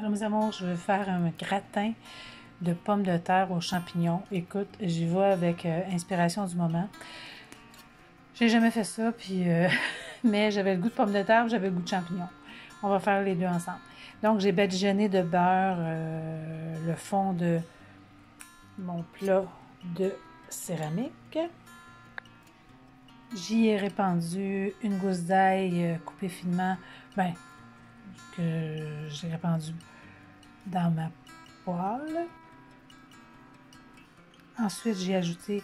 Alors mes amours, je vais faire un gratin de pommes de terre aux champignons. Écoute, j'y vais avec inspiration du moment. J'ai jamais fait ça, puis mais j'avais le goût de pommes de terre, j'avais le goût de champignons. On va faire les deux ensemble. Donc j'ai badigeonné de beurre le fond de mon plat de céramique. J'y ai répandu une gousse d'ail coupée finement, que j'ai répandu dans ma poêle. Ensuite, j'ai ajouté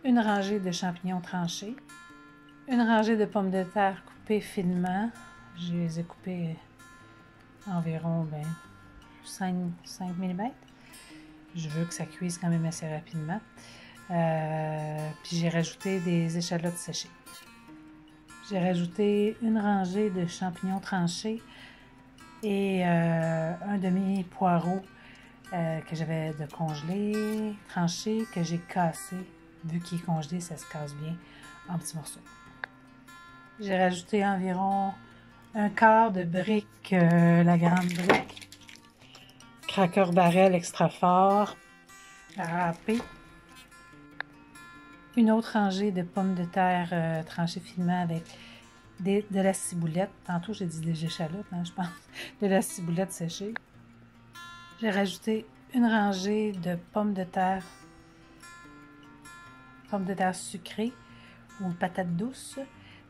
une rangée de champignons tranchés, une rangée de pommes de terre coupées finement. Je les ai coupées environ 5 mm. Je veux que ça cuise quand même assez rapidement. Puis j'ai rajouté des échalotes séchées. J'ai rajouté une rangée de champignons tranchés et un demi-poireau que j'avais de congelé, tranché, que j'ai cassé. Vu qu'il est congelé, ça se casse bien en petits morceaux. J'ai rajouté environ un quart de brique, la grande brique, Cracker Barrel extra fort, râpé. Une autre rangée de pommes de terre tranchées finement avec de la ciboulette. Tantôt, j'ai dit des échalotes, je pense. De la ciboulette séchée. J'ai rajouté une rangée de pommes de terre sucrées ou patates douces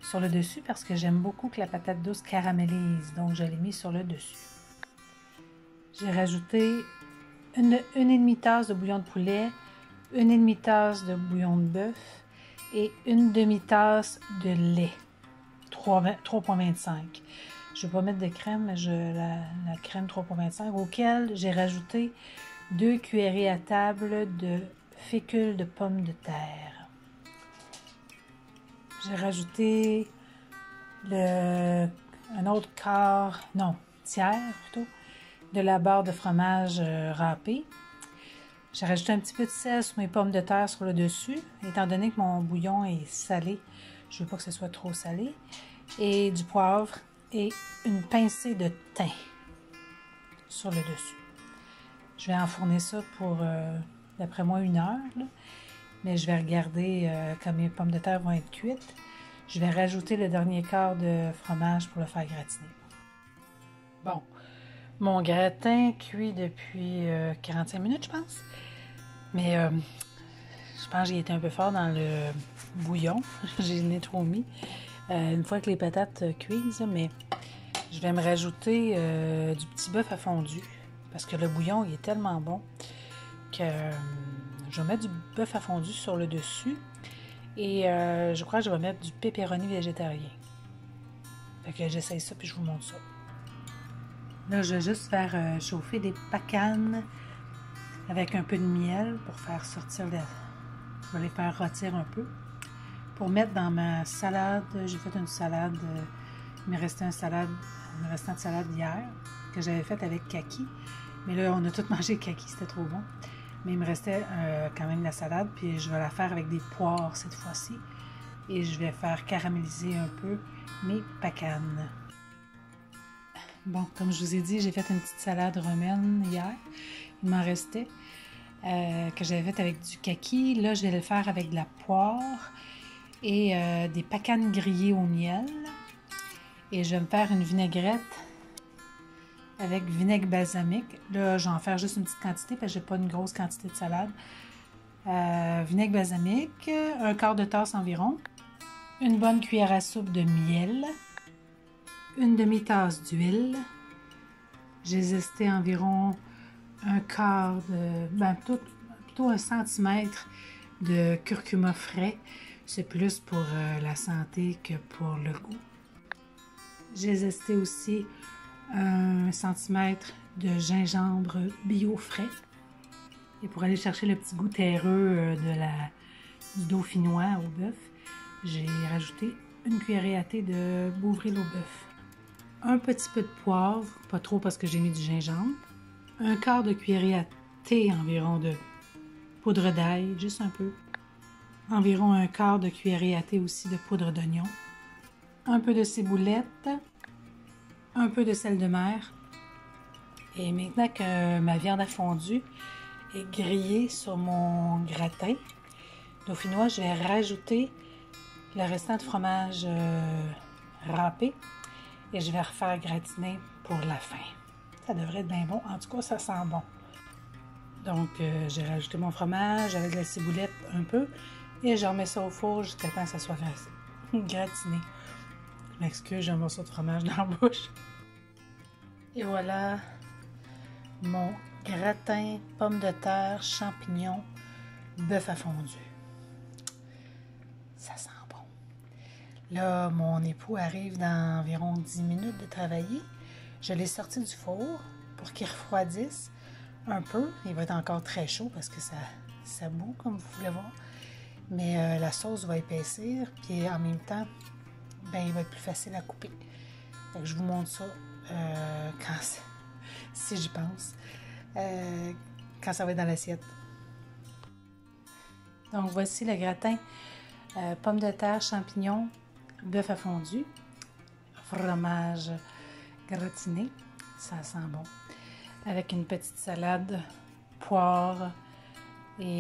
sur le dessus parce que j'aime beaucoup que la patate douce caramélise. Donc, je l'ai mis sur le dessus. J'ai rajouté une demi-tasse de bouillon de poulet, une demi-tasse de bouillon de bœuf et une demi-tasse de lait, 3,25. Je ne vais pas mettre de crème, mais la crème 3,25 auquel j'ai rajouté 2 cuillerées à table de fécule de pommes de terre. J'ai rajouté un autre tiers plutôt, de la barre de fromage râpé. J'ai rajouté un petit peu de sel sur mes pommes de terre sur le dessus, étant donné que mon bouillon est salé. Je ne veux pas que ce soit trop salé. Et du poivre et une pincée de thym sur le dessus. Je vais enfourner ça pour, d'après moi, 1 heure. Là. Mais je vais regarder quand mes pommes de terre vont être cuites. Je vais rajouter le dernier quart de fromage pour le faire gratiner. Bon. Mon gratin cuit depuis 45 minutes, je pense. Mais je pense que j'ai été un peu fort dans le bouillon. J'en ai trop mis. Une fois que les patates cuisent, mais je vais me rajouter du petit bœuf à fondu. Parce que le bouillon, il est tellement bon que je vais mettre du bœuf à fondu sur le dessus. Et je crois que je vais mettre du pepperoni végétarien. Fait que j'essaye ça puis je vous montre ça. Là, je vais juste faire chauffer des pacanes avec un peu de miel pour faire sortir je vais les faire rôtir un peu. Pour mettre dans ma salade, j'ai fait une salade, il me restait un restant de salade hier que j'avais faite avec kaki. Mais là, on a tout mangé kaki, c'était trop bon. Mais il me restait quand même la salade, puis je vais la faire avec des poires cette fois-ci. Et je vais faire caraméliser un peu mes pacanes. Bon, comme je vous ai dit, j'ai fait une petite salade romaine hier. Il m'en restait, que j'avais faite avec du kaki. Là, je vais le faire avec de la poire et des pacanes grillées au miel. Et je vais me faire une vinaigrette avec vinaigre balsamique. Là, je vais en faire juste une petite quantité parce que j'ai pas une grosse quantité de salade. Vinaigre balsamique, un quart de tasse environ. Une bonne cuillère à soupe de miel. Une demi-tasse d'huile. J'ai zesté environ un quart plutôt 1 centimètre de curcuma frais. C'est plus pour la santé que pour le goût. J'ai zesté aussi 1 centimètre de gingembre bio frais. Et pour aller chercher le petit goût terreux du dauphinois au bœuf, j'ai rajouté une cuillerée à thé de Bovril au bœuf. Un petit peu de poivre, pas trop parce que j'ai mis du gingembre. Un quart de cuillerée à thé environ de poudre d'ail, juste un peu. Environ un quart de cuillerée à thé aussi de poudre d'oignon. Un peu de ciboulette. Un peu de sel de mer. Et maintenant que ma viande a fondu et grillée sur mon gratin dauphinois, je vais rajouter le restant de fromage râpé et je vais refaire gratiner pour la fin. Ça devrait être bien bon. En tout cas, ça sent bon. Donc, j'ai rajouté mon fromage avec la ciboulette un peu et je remets ça au four jusqu'à temps que ça soit gratiné. Je m'excuse, j'ai un morceau de fromage dans la bouche. Et voilà mon gratin, pommes de terre, champignons, bœuf à fondu. Ça sent bon. Là, mon époux arrive dans environ 10 minutes de travailler. Je l'ai sorti du four pour qu'il refroidisse un peu. Il va être encore très chaud parce que ça bout, comme vous pouvez voir. Mais la sauce va épaissir, puis en même temps, ben, il va être plus facile à couper. Donc, je vous montre ça si j'y pense, quand ça va être dans l'assiette. Donc, voici le gratin, pommes de terre, champignons, bœuf à fondu, fromage gratiné, ça sent bon, avec une petite salade, poire et